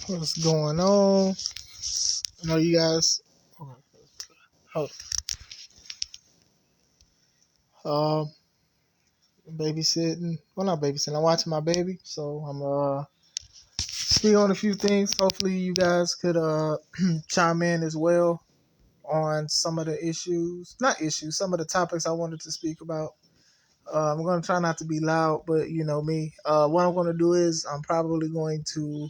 What's going on? I know you guys. Hold on. Babysitting. Well, not babysitting. I'm watching my baby, so I'm speak on a few things. Hopefully, you guys could chime in as well on some of the issues, not issues, some of the topics I wanted to speak about. I'm going to try not to be loud, but you know me. What I'm going to do is I'm probably going to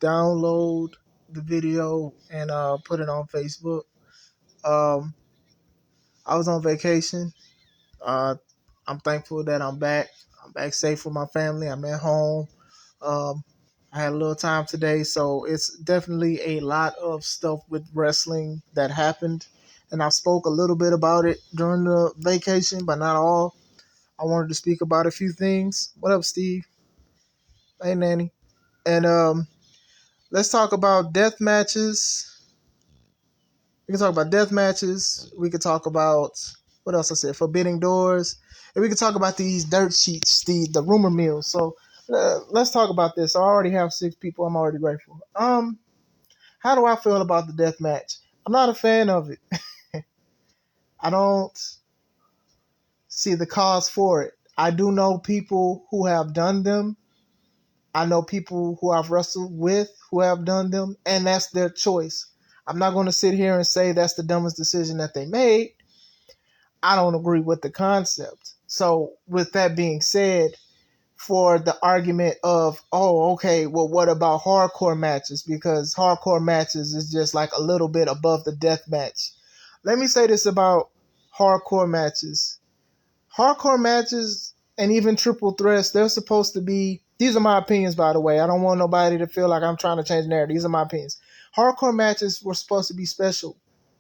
download the video and put it on Facebook. Um, I was on vacation. Uh, I'm thankful that I'm back. I'm back safe with my family. I'm at home. Um, I had a little time today, so it's definitely a lot of stuff with wrestling that happened. And I spoke a little bit about it during the vacation, but not all. I wanted to speak about a few things. What up, Steve? Hey, Nanny. And let's talk about death matches. We can talk about death matches. We could talk about what else I said, Forbidden Doors, and we can talk about these dirt sheets, the rumor mills. So let's talk about this. I already have 6 people. I'm already grateful. How do I feel about the death match? I'm not a fan of it. I don't see the cause for it. I do know people who have done them. I know people who I've wrestled with who have done them, and that's their choice. I'm not going to sit here and say that's the dumbest decision that they made. I don't agree with the concept. So, with that being said, for the argument of, oh, okay, well, what about hardcore matches? Because hardcore matches is just like a little bit above the death match. Let me say this about hardcore matches. Hardcore matches and even triple threats, they're supposed to be, these are my opinions, by the way. I don't want nobody to feel like I'm trying to change the narrative. These are my opinions. Hardcore matches were supposed to be special.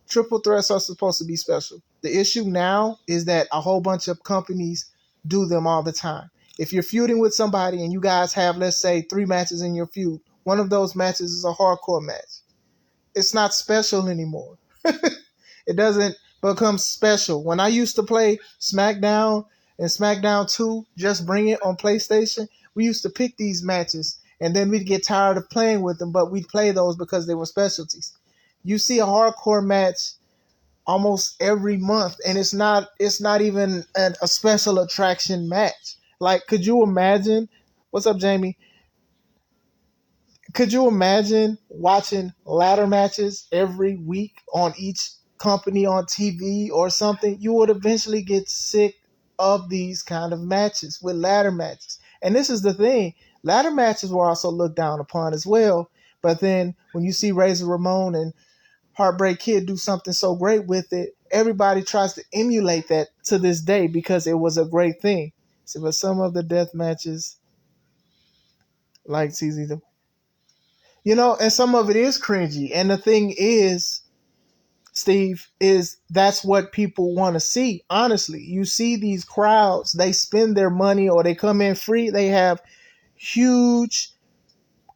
Triple threats are supposed to be special. The issue now is that a whole bunch of companies do them all the time. If you're feuding with somebody and you guys have, let's say, 3 matches in your feud, one of those matches is a hardcore match. It's not special anymore. It doesn't become special. When I used to play SmackDown and SmackDown 2, just bring it on PlayStation, we used to pick these matches and then we'd get tired of playing with them, but we'd play those because they were specialties. You see a hardcore match almost every month and it's not even a special attraction match. Like, could you imagine? What's up, Jamie? Could you imagine watching ladder matches every week on each company on TV or something? You would eventually get sick of these kind of matches with ladder matches. And this is the thing, ladder matches were also looked down upon as well. But then when you see Razor Ramon and Heartbreak Kid do something so great with it, everybody tries to emulate that to this day because it was a great thing. So, but some of the death matches, like CZ, and some of it is cringy. And the thing is, Steve, is that's what people want to see. Honestly, you see these crowds, they spend their money or they come in free. They have huge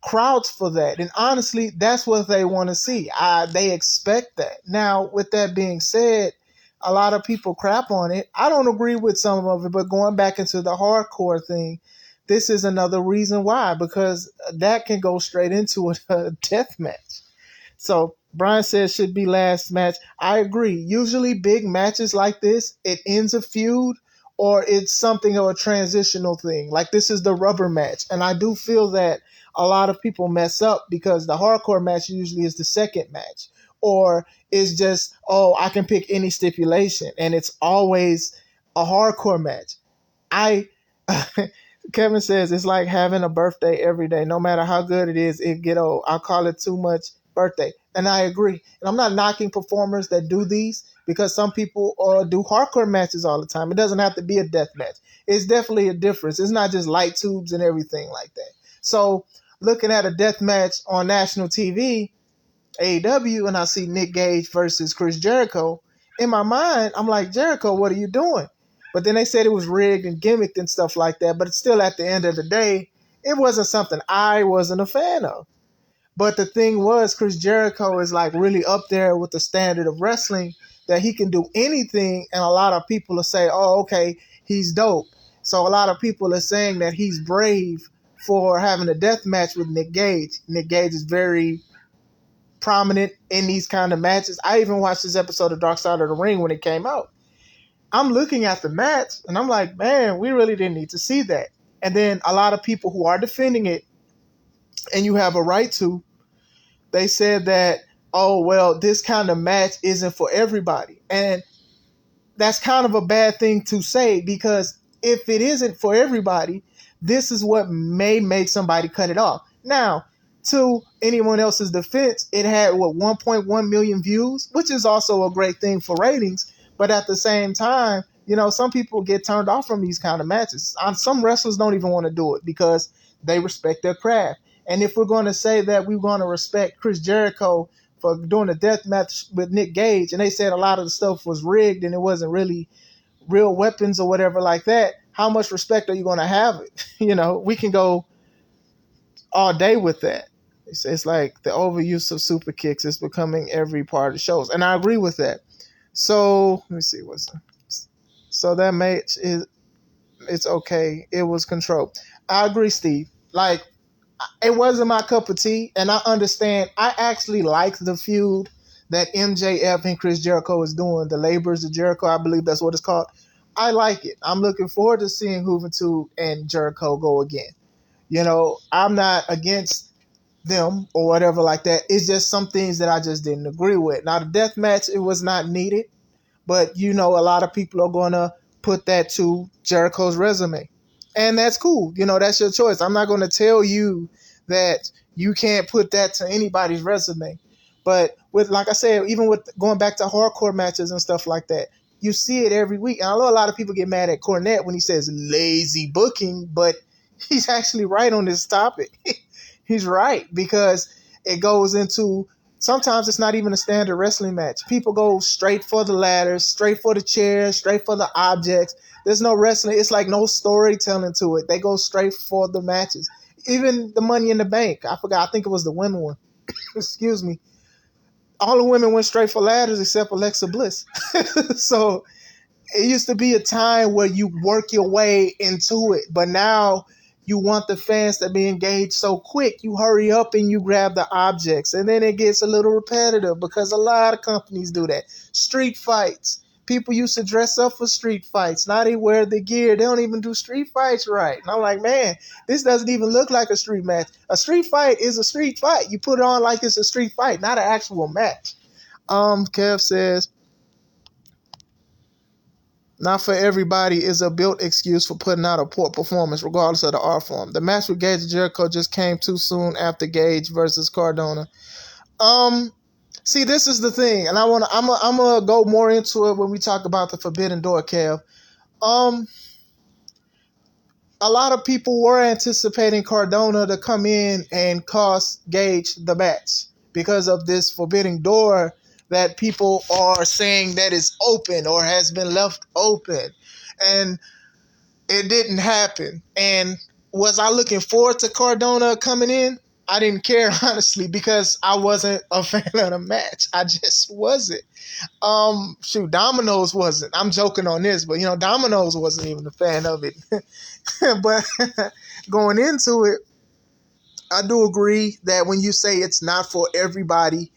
crowds for that. And honestly, that's what they want to see. They expect that. Now, with that being said, a lot of people crap on it. I don't agree with some of it, but going back into the hardcore thing, this is another reason why, because that can go straight into a death match. So Brian says should be last match. I agree. Usually big matches like this, it ends a feud or it's something of a transitional thing. Like this is the rubber match. And I do feel that a lot of people mess up because the hardcore match usually is the second match. Or is just, oh, I can pick any stipulation. And it's always a hardcore match. I Kevin says it's like having a birthday every day. No matter how good it is, it get old. I call it too much birthday. And I agree. And I'm not knocking performers that do these because some people do hardcore matches all the time. It doesn't have to be a death match. It's definitely a difference. It's not just light tubes and everything like that. So looking at a death match on national TV, AEW, and I see Nick Gage versus Chris Jericho, in my mind, I'm like, Jericho, what are you doing? But then they said it was rigged and gimmicked and stuff like that. But it's still, at the end of the day, it wasn't something I wasn't a fan of. But the thing was, Chris Jericho is like really up there with the standard of wrestling that he can do anything. And a lot of people will say, oh, okay, he's dope. So a lot of people are saying that he's brave for having a death match with Nick Gage. Nick Gage is very prominent in these kind of matches. I even watched this episode of Dark Side of the Ring when it came out. I'm looking at the match and I'm like, man, we really didn't need to see that. And then a lot of people who are defending it, and you have a right to, they said that, oh, well, this kind of match isn't for everybody. And that's kind of a bad thing to say, because if it isn't for everybody, this is what may make somebody cut it off. Now, to anyone else's defense, it had 1.1 million views, which is also a great thing for ratings. But at the same time, some people get turned off from these kind of matches. Some wrestlers don't even want to do it because they respect their craft. And if we're going to say that we're going to respect Chris Jericho for doing a death match with Nick Gage, and they said a lot of the stuff was rigged and it wasn't really real weapons or whatever like that, how much respect are you going to have it? We can go all day with that. It's like the overuse of super kicks is becoming every part of the shows, and I agree with that. So let me see so that match it's okay. It was controlled. I agree, Steve. Like, it wasn't my cup of tea, and I understand. I actually like the feud that MJF and Chris Jericho is doing, the Labors of Jericho, I believe that's what it's called. I like it. I'm looking forward to seeing Juventud and Jericho go again. I'm not against them or whatever like that. It's just some things that I just didn't agree with. Now, the death match, it was not needed, but a lot of people are going to put that to Jericho's resume. And that's cool. That's your choice. I'm not going to tell you that you can't put that to anybody's resume. But with, like I said, even with going back to hardcore matches and stuff like that, you see it every week. And I know a lot of people get mad at Cornette when he says lazy booking, but he's actually right on this topic. He's right, because it goes into, sometimes it's not even a standard wrestling match. People go straight for the ladders, straight for the chairs, straight for the objects. There's no wrestling. It's like no storytelling to it. They go straight for the matches. Even the Money in the Bank. I forgot. I think it was the women one. Excuse me. All the women went straight for ladders except Alexa Bliss. So it used to be a time where you work your way into it, but now you want the fans to be engaged so quick. You hurry up and you grab the objects, and then it gets a little repetitive because a lot of companies do that. Street fights. People used to dress up for street fights. Now they wear the gear. They don't even do street fights right. And I'm like, man, this doesn't even look like a street match. A street fight is a street fight. You put it on like it's a street fight, not an actual match. Kev says, not for everybody is a built excuse for putting out a poor performance, regardless of the art form. The match with Gage and Jericho just came too soon after Gage versus Cardona. See, this is the thing, and I'm gonna go more into it when we talk about the Forbidden Door, Kev. A lot of people were anticipating Cardona to come in and cost Gage the match because of this Forbidden Door that people are saying that is open or has been left open. And it didn't happen. And was I looking forward to Cardona coming in? I didn't care, honestly, because I wasn't a fan of the match. I just wasn't. Domino's wasn't. I'm joking on this, but Domino's wasn't even a fan of it. But going into it, I do agree that when you say it's not for everybody,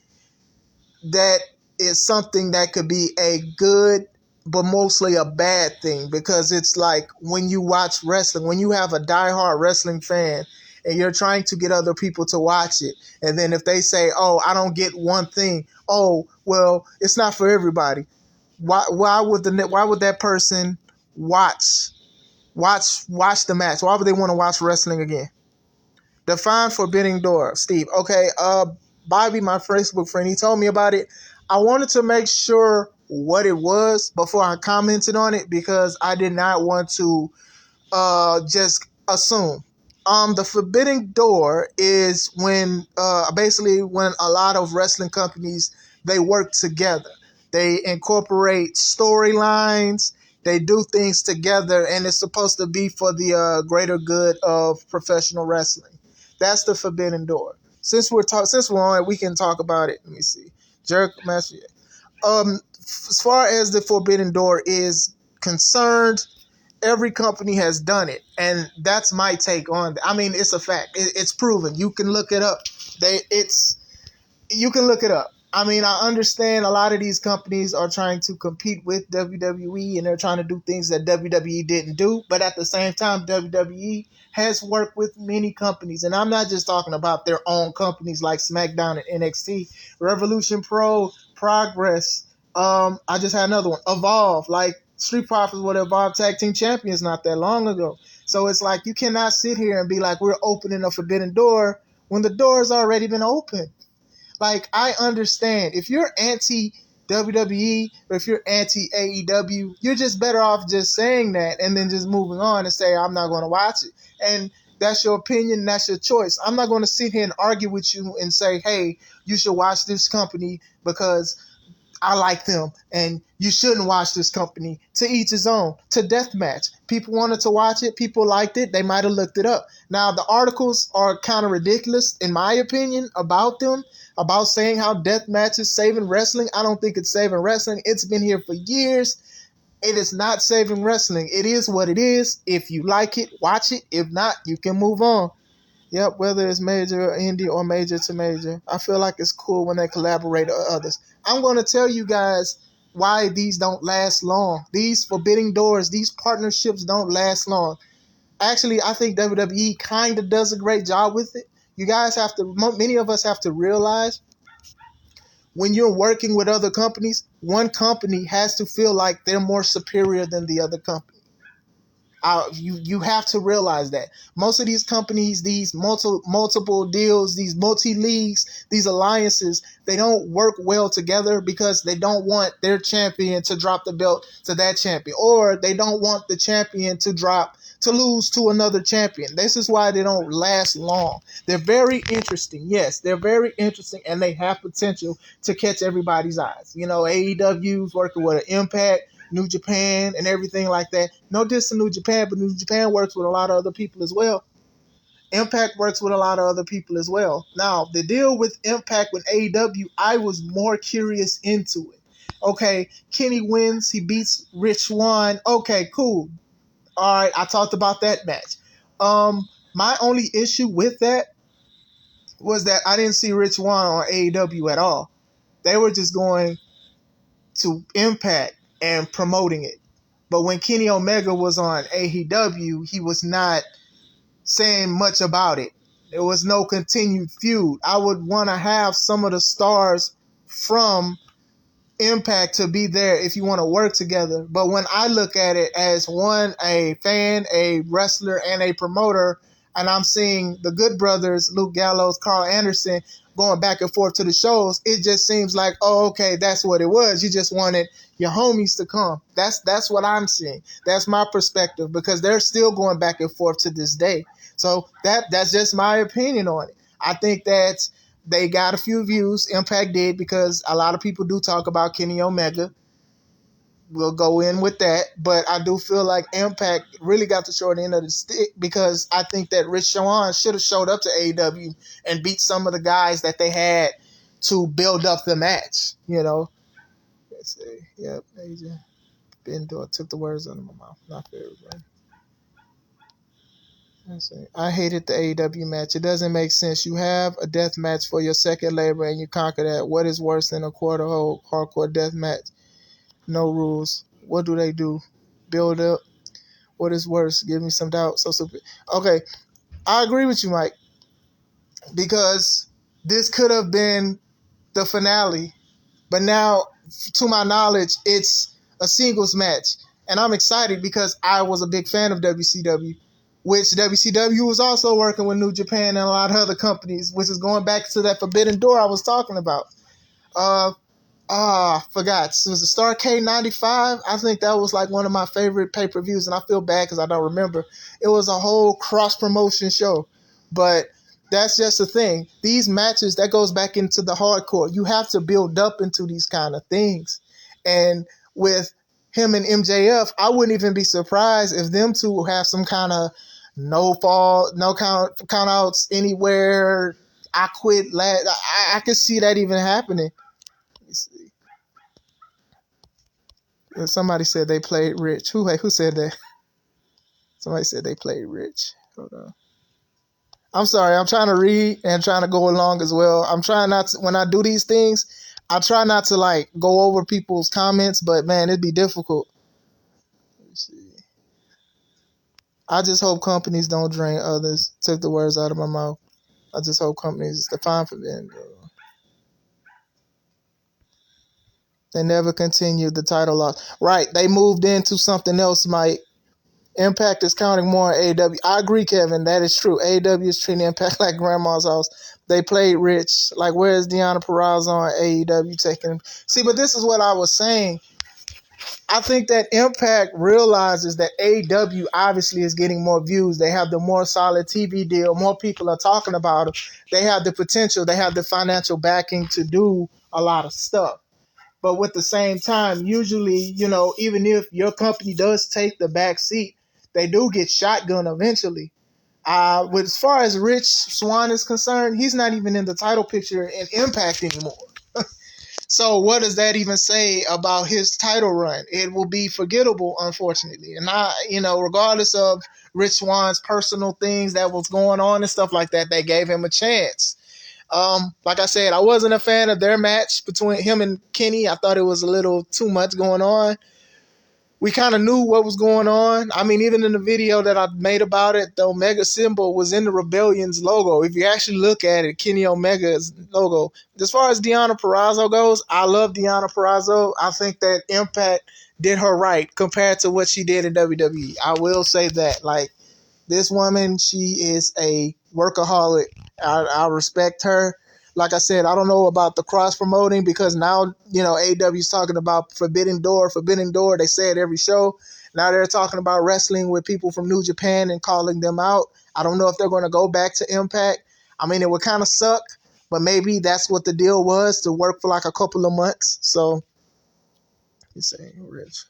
that is something that could be a good but mostly a bad thing, because it's like when you watch wrestling, when you have a diehard wrestling fan and you're trying to get other people to watch it, and then if they say, oh, I don't get one thing, oh, well, it's not for everybody. Why would that person watch the match? Why would they want to watch wrestling again? Define Forbidden Door, Steve. Okay, Bobby, my Facebook friend, he told me about it. I wanted to make sure what it was before I commented on it, because I did not want to just assume. The Forbidden Door is when basically when a lot of wrestling companies, they work together. They incorporate storylines. They do things together, and it's supposed to be for the greater good of professional wrestling. That's the Forbidden Door. Since we're on it, we can talk about it. Let me see. Jericho match. As far as the Forbidden Door is concerned, every company has done it, and that's my take on it. I mean, it's a fact. It's proven. You can look it up. You can look it up. I mean, I understand a lot of these companies are trying to compete with WWE and they're trying to do things that WWE didn't do. But at the same time, WWE has worked with many companies. And I'm not just talking about their own companies like SmackDown and NXT, Revolution Pro, Progress. I just had another one, Evolve. Like Street Profits were the Evolve Tag Team Champions not that long ago. So it's like you cannot sit here and be like, we're opening a forbidden door when the door has already been opened. Like, I understand if you're anti WWE or if you're anti AEW, you're just better off just saying that and then just moving on and say, I'm not going to watch it. And that's your opinion. That's your choice. I'm not going to sit here and argue with you and say, hey, you should watch this company because I like them, and you shouldn't watch this company. To each his own. To Deathmatch. People wanted to watch it. People liked it. They might have looked it up. Now, the articles are kind of ridiculous, in my opinion, about them, about saying how Deathmatch is saving wrestling. I don't think it's saving wrestling. It's been here for years. It is not saving wrestling. It is what it is. If you like it, watch it. If not, you can move on. Yep, whether it's major or indie or major to major. I feel like it's cool when they collaborate with others. I'm going to tell you guys why these don't last long. These forbidden doors, these partnerships don't last long. Actually, I think WWE kind of does a great job with it. You guys have to, many of us have to realize when you're working with other companies, one company has to feel like they're more superior than the other company. You have to realize that most of these companies, these multiple deals, these multi leagues, these alliances, they don't work well together because they don't want their champion to drop the belt to that champion, or they don't want the champion to lose to another champion. This is why they don't last long. They're very interesting. Yes, they're very interesting, and they have potential to catch everybody's eyes. You know, AEW's working with an Impact, New Japan, and everything like that. No diss to New Japan, but New Japan works with a lot of other people as well. Impact works with a lot of other people as well. Now, the deal with Impact with AEW, I was more curious into it. Okay, Kenny wins. He beats Rich Swann. Okay, cool. All right, I talked about that match. My only issue with that was that I didn't see Rich Swann on AEW at all. They were just going to Impact and promoting it. But when Kenny Omega was on AEW, he was not saying much about it. There was no continued feud. I would want to have some of the stars from Impact to be there if you want to work together. But when I look at it as one, a fan, a wrestler, and a promoter, and I'm seeing the Good Brothers, Luke Gallows, Carl Anderson, going back and forth to the shows, it just seems like, oh, okay, that's what it was. You just wanted your homies to come. That's what I'm seeing. That's my perspective, because they're still going back and forth to this day. So that's just my opinion on it. I think that they got a few views. Impact did, because a lot of people do talk about Kenny Omega. We'll go in with that. But I do feel like Impact really got the short end of the stick, because I think that Rich Swann should have showed up to AEW and beat some of the guys that they had to build up the match. You know. Let's see. Yep. AJ Bendor took the words out of my mouth. Not for everybody. I hated the AEW match. It doesn't make sense. You have a death match for your second labor and you conquer that. What is worse than a quarter hole hardcore death match? No rules. What do they do? Build up. What is worse? Give me some doubt. So stupid. Okay, I agree with you, Mike, because this could have been the finale, but now, to my knowledge, it's a singles match. And I'm excited because I was a big fan of WCW, which WCW was also working with New Japan and a lot of other companies, which is going back to that forbidden door I was talking about. Forgot. So it was the Starrcade 95. I think that was like one of my favorite pay-per-views, and I feel bad because I don't remember. It was a whole cross-promotion show. But that's just the thing. These matches, that goes back into the hardcore. You have to build up into these kind of things. And with him and MJF, I wouldn't even be surprised if them two have some kind of no fall, no count outs anywhere. I quit. I could see that even happening. Somebody said they played Rich. Who said that? Somebody said they played Rich. Hold on. I'm sorry. I'm trying to read and trying to go along as well. I'm trying not to, when I do these things, I try not to like go over people's comments, but man, it'd be difficult. Let's see. I just hope companies don't drain others. Took the words out of my mouth. I just hope companies define for them. They never continued the title loss. Right. They moved into something else, Mike. Impact is counting more on AEW. I agree, Kevin. That is true. AEW is treating Impact like grandma's house. They played Rich. Like, where's Deanna Purrazzo on AEW taking him? See, but this is what I was saying. I think that Impact realizes that AEW obviously is getting more views. They have the more solid TV deal. More people are talking about it. They have the potential. They have the financial backing to do a lot of stuff. But with the same time, usually, even if your company does take the back seat, they do get shotgun eventually. With as far as Rich Swann is concerned, he's not even in the title picture in Impact anymore. So what does that even say about his title run? It will be forgettable, unfortunately. And regardless of Rich Swann's personal things that was going on and stuff like that, they gave him a chance. Like I said, I wasn't a fan of their match between him and Kenny. I thought it was a little too much going on. We kind of knew what was going on. I mean, even in the video that I made about it, the Omega symbol was in the Rebellion's logo. If you actually look at it, Kenny Omega's logo. As far as Deanna Purrazzo goes, I love Deanna Purrazzo. I think that Impact did her right compared to what she did in WWE. I will say that. Like, this woman, she is a workaholic. I respect her. Like I said, I don't know about the cross promoting because now, AEW is talking about Forbidden Door. Forbidden Door, they say it every show. Now they're talking about wrestling with people from New Japan and calling them out. I don't know if they're going to go back to Impact. I mean, it would kind of suck, but maybe that's what the deal was, to work for like a couple of months. So, you say, Rich.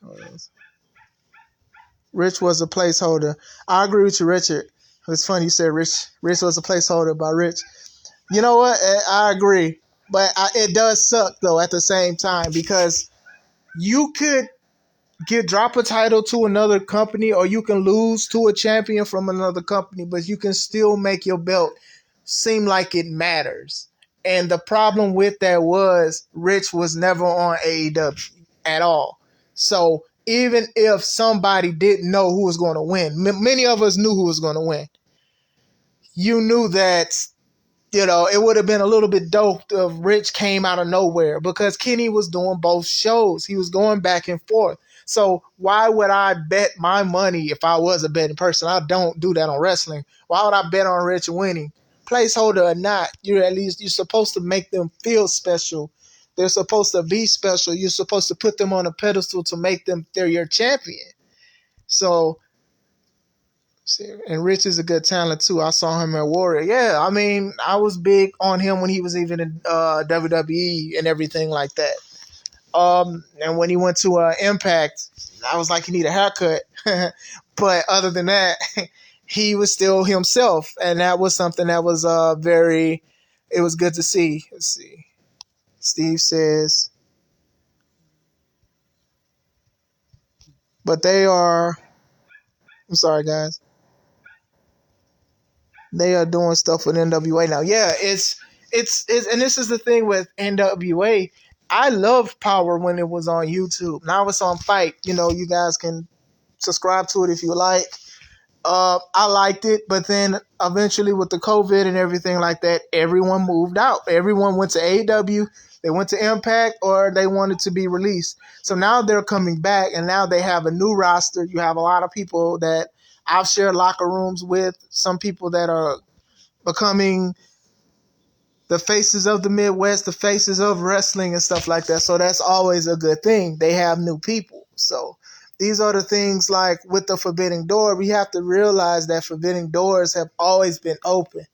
Rich was a placeholder. I agree with you, Richard. It's funny you said Rich was a placeholder by Rich. You know what? I agree. But it does suck, though, at the same time, because you could drop a title to another company, or you can lose to a champion from another company, but you can still make your belt seem like it matters. And the problem with that was Rich was never on AEW at all. So even if somebody didn't know who was going to win, many of us knew who was going to win. You knew that it would have been a little bit dope if Rich came out of nowhere, because Kenny was doing both shows. He was going back and forth. So why would I bet my money if I was a betting person? I don't do that on wrestling. Why would I bet on Rich winning? Placeholder or not, you're supposed to make them feel special. They're supposed to be special. You're supposed to put them on a pedestal to make them, they're your champion. So, and Rich is a good talent too. I saw him at Warrior. Yeah, I mean, I was big on him when he was even in WWE and everything like that. And when he went to Impact, I was like, he need a haircut. But other than that, he was still himself, and that was something that was it was good to see. Let's see. Steve says, but they are. I'm sorry, guys. They are doing stuff with NWA now. Yeah, it's and this is the thing with NWA. I loved Power when it was on YouTube. Now it's on Fight. You guys can subscribe to it if you like. I liked it, but then eventually with the COVID and everything like that, everyone moved out. Everyone went to AEW, they went to Impact, or they wanted to be released. So now they're coming back, and now they have a new roster. You have a lot of people that I've shared locker rooms with, some people that are becoming the faces of the Midwest, the faces of wrestling and stuff like that. So that's always a good thing. They have new people. So these are the things, like with the Forbidden Door, we have to realize that Forbidden Doors have always been open,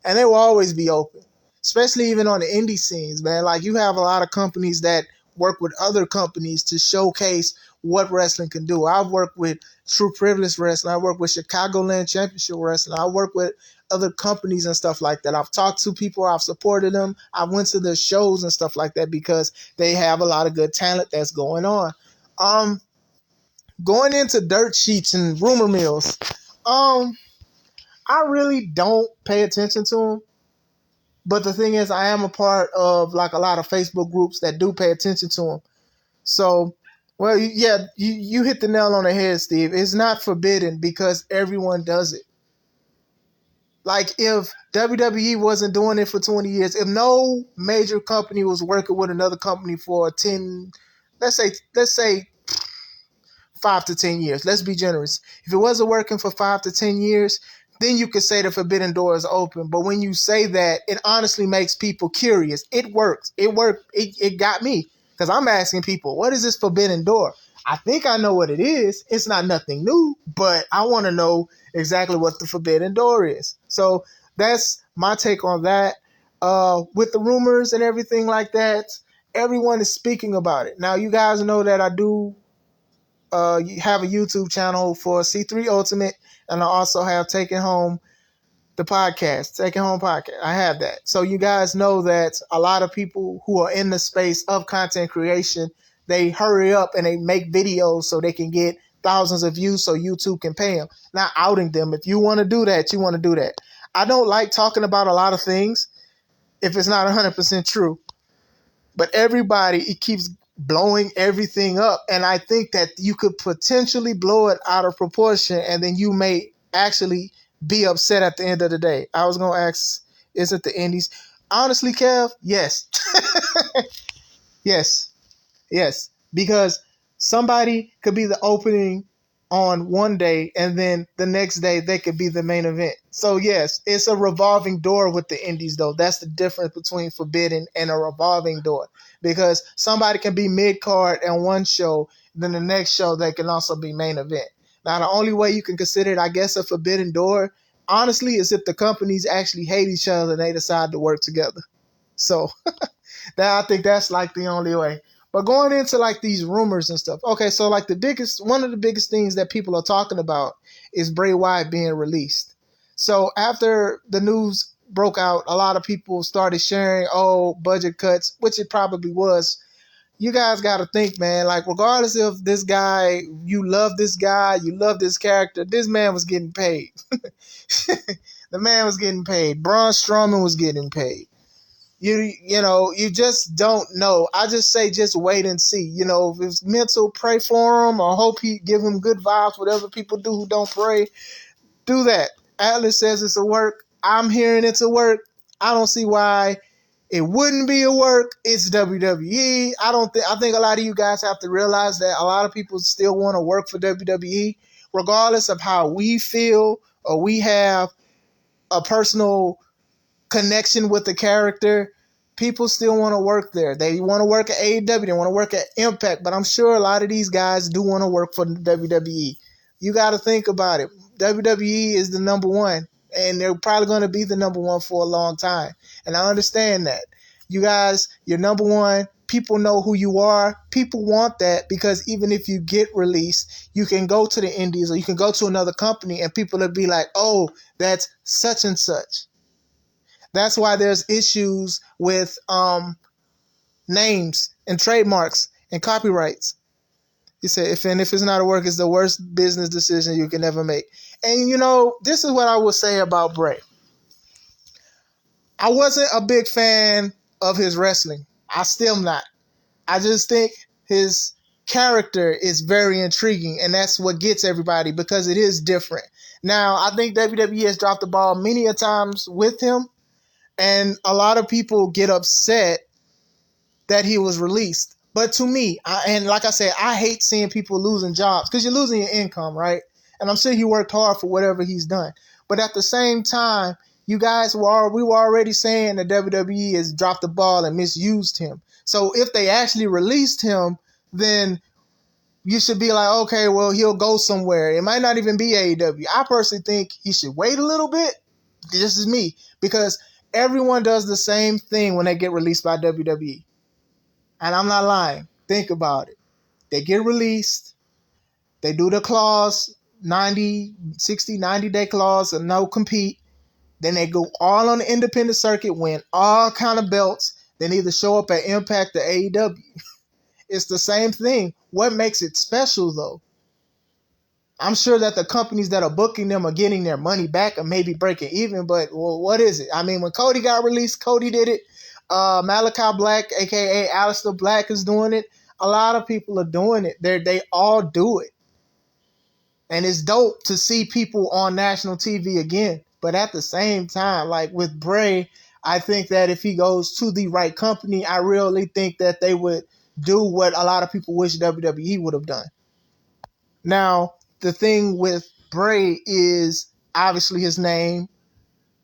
and they will always be open, especially even on the indie scenes, man. Like, you have a lot of companies that work with other companies to showcase what wrestling can do. I've worked with True Privilege Wrestling. I work with Chicagoland Championship Wrestling. I work with other companies and stuff like that. I've talked to people. I've supported them. I went to their shows and stuff like that because they have a lot of good talent that's going on. Going into dirt sheets and rumor mills, I really don't pay attention to them. But the thing is, I am a part of like a lot of Facebook groups that do pay attention to them. So, well, yeah, you hit the nail on the head, Steve. It's not forbidden because everyone does it. Like if WWE wasn't doing it for 20 years, if no major company was working with another company for 10, let's say 5 to 10 years. Let's be generous. If it wasn't working for 5 to 10 years, then you could say the forbidden door is open. But when you say that, it honestly makes people curious. It works. It worked. It got me because I'm asking people, what is this forbidden door? I think I know what it is. It's not nothing new, but I want to know exactly what the forbidden door is. So that's my take on that. With the rumors and everything like that, everyone is speaking about it. Now, you guys know that I do you have a YouTube channel for C3 Ultimate, and I also have Taking Home the podcast, Taking Home Podcast. I have that. So you guys know that a lot of people who are in the space of content creation, they hurry up and they make videos so they can get thousands of views so YouTube can pay them. Not outing them. If you want to do that, you want to do that. I don't like talking about a lot of things if it's not 100% true. But everybody, it keeps blowing everything up. And I think that you could potentially blow it out of proportion and then you may actually be upset at the end of the day. I was going to ask, is it the Indies? Honestly, Kev, yes. Yes. Yes, because somebody could be the opening on one day and then the next day they could be the main event. So yes, it's a revolving door with the indies though. That's the difference between forbidden and a revolving door. Because somebody can be mid-card on one show, then the next show they can also be main event. Now the only way you can consider it, I guess, a forbidden door, honestly, is if the companies actually hate each other and they decide to work together. So that I think that's like the only way. But going into like these rumors and stuff. Okay, so like one of the biggest things that people are talking about is Bray Wyatt being released. So after the news broke out, a lot of people started sharing, budget cuts, which it probably was. You guys got to think, man, like regardless of this guy, you love this guy, you love this character, this man was getting paid. The man was getting paid. Braun Strowman was getting paid. You just don't know. I just say just wait and see. If it's mental, pray for him or hope he give him good vibes. Whatever people do who don't pray, do that. Atlas says it's a work. I'm hearing it's a work. I don't see why it wouldn't be a work. It's WWE. I think a lot of you guys have to realize that a lot of people still want to work for WWE, regardless of how we feel or we have a personal connection with the character. People still want to work there. They want to work at AEW. They want to work at Impact. But I'm sure a lot of these guys do want to work for WWE. You got to think about it. WWE is the number one. And they're probably going to be the number one for a long time. And I understand that. You guys, you're number one. People know who you are. People want that because even if you get released, you can go to the indies or you can go to another company and people will be like, oh, that's such and such. That's why there's issues with names and trademarks and copyrights. He said, if it's not a work, it's the worst business decision you can ever make. And, this is what I will say about Bray. I wasn't a big fan of his wrestling. I still not. I just think his character is very intriguing, and that's what gets everybody because it is different. Now, I think WWE has dropped the ball many a times with him, and a lot of people get upset that he was released. But to me, and like I said, I hate seeing people losing jobs because you're losing your income, right? And I'm sure he worked hard for whatever he's done. But at the same time, you guys we were already saying that WWE has dropped the ball and misused him. So if they actually released him, then you should be like, okay, well, he'll go somewhere. It might not even be AEW. I personally think he should wait a little bit. This is me. Because everyone does the same thing when they get released by WWE. And I'm not lying. Think about it. They get released. They do the clause, 90 day clause of no compete. Then they go all on the independent circuit, win all kind of belts. Then either show up at Impact or AEW. It's the same thing. What makes it special, though, I'm sure that the companies that are booking them are getting their money back and maybe breaking even, but well, what is it? I mean, when Cody got released, Cody did it. Malachi Black, aka Aleister Black, is doing it. A lot of people are doing it. They all do it. And it's dope to see people on national TV again. But at the same time, like with Bray, I think that if he goes to the right company, I really think that they would do what a lot of people wish WWE would have done. Now, the thing with Bray is obviously his name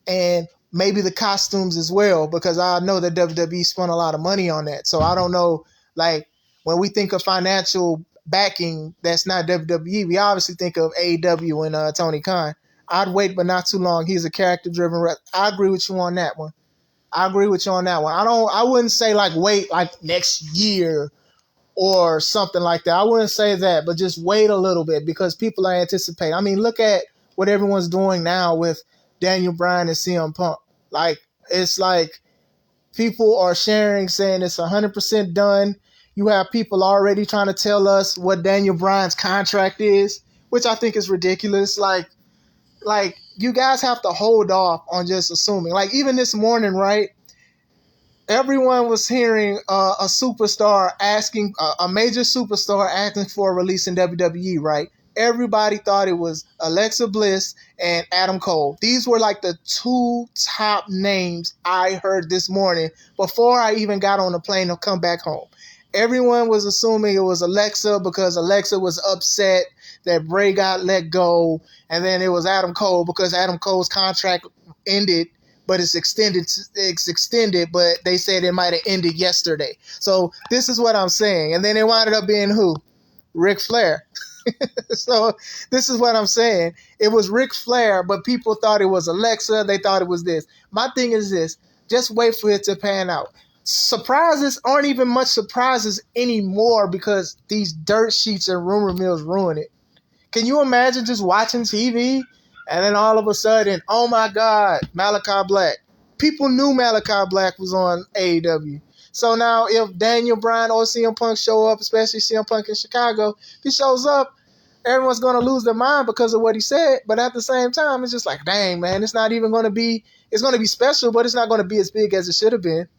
and maybe the costumes as well, because I know that WWE spent a lot of money on that. So I don't know, like, when we think of financial backing that's not WWE, we obviously think of AEW and Tony Khan. I'd wait, but not too long. He's a character-driven rep. I agree with you on that one. I wouldn't say like wait like next year or something like that. I wouldn't say that, but just wait a little bit because people are anticipating. I mean, look at what everyone's doing now with Daniel Bryan and CM Punk. Like, it's like people are sharing saying it's 100% done. You have people already trying to tell us what Daniel Bryan's contract is, which I think is ridiculous. Like you guys have to hold off on just assuming. Like even this morning, right? Everyone was hearing a superstar asking, a major superstar asking for a release in WWE, right? Everybody thought it was Alexa Bliss and Adam Cole. These were like the two top names I heard this morning before I even got on the plane to come back home. Everyone was assuming it was Alexa because Alexa was upset that Bray got let go. And then it was Adam Cole because Adam Cole's contract ended, but it's extended, but they said it might have ended yesterday. So this is what I'm saying. And then it wound up being who? Ric Flair. So this is what I'm saying. It was Ric Flair, but people thought it was Alexa. They thought it was this. My thing is this. Just wait for it to pan out. Surprises aren't even much surprises anymore because these dirt sheets and rumor mills ruin it. Can you imagine just watching TV and then all of a sudden, oh my God, Malachi Black. People knew Malachi Black was on AEW. So now if Daniel Bryan or CM Punk show up, especially CM Punk in Chicago, if he shows up, everyone's going to lose their mind because of what he said. But at the same time, it's just like, dang, man, it's not even going to be, it's going to be special, but it's not going to be as big as it should have been.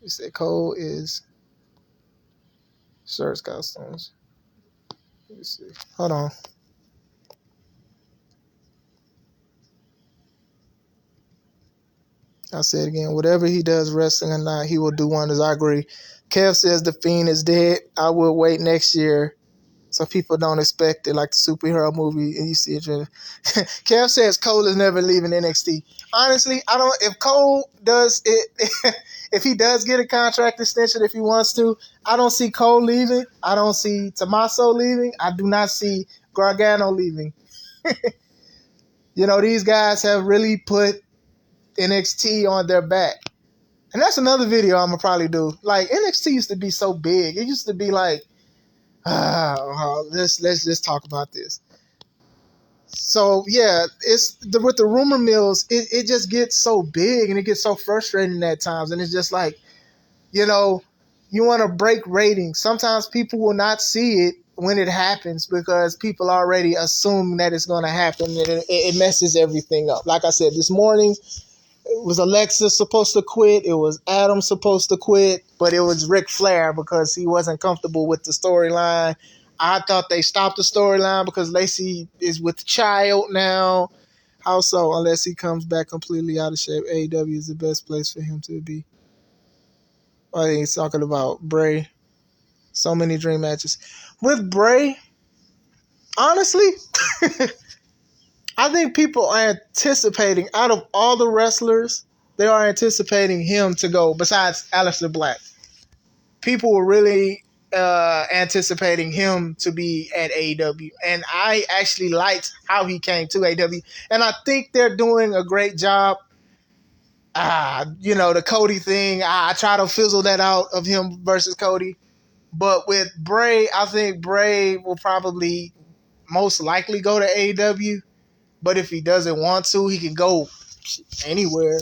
You said Cole is shirts, costumes. Let me see. Hold on. I said again, whatever he does, wrestling or not, he will do wonders. I agree. Kev says The Fiend is dead. I will wait next year so people don't expect it like the superhero movie and you see it. Kev says Cole is never leaving NXT. Honestly, I don't. If Cole does it, if he does get a contract extension, if he wants to, I don't see Cole leaving. I don't see Tommaso leaving. I do not see Gargano leaving. You know, these guys have really put NXT on their back. And that's another video I'm gonna probably do. Like NXT used to be so big. It used to be like, let's just talk about this. So yeah, with the rumor mills, it just gets so big and it gets so frustrating at times. And it's just like, you know, you want to break ratings. Sometimes people will not see it when it happens because people already assume that it's going to happen, and it messes everything up. Like I said, this morning, it was Alexa supposed to quit. It was Adam supposed to quit, but it was Ric Flair because he wasn't comfortable with the storyline. I thought they stopped the storyline because Lacey is with child now. How so? Unless he comes back completely out of shape, AEW is the best place for him to be. I think he's talking about Bray. So many dream matches. With Bray, honestly, I think people are anticipating, out of all the wrestlers, they are anticipating him to go, besides Aleister Black. People were really anticipating him to be at AEW. And I actually liked how he came to AEW. And I think they're doing a great job. The Cody thing, I try to fizzle that out of him versus Cody. But with Bray, I think Bray will probably most likely go to AEW. But if he doesn't want to, he can go anywhere,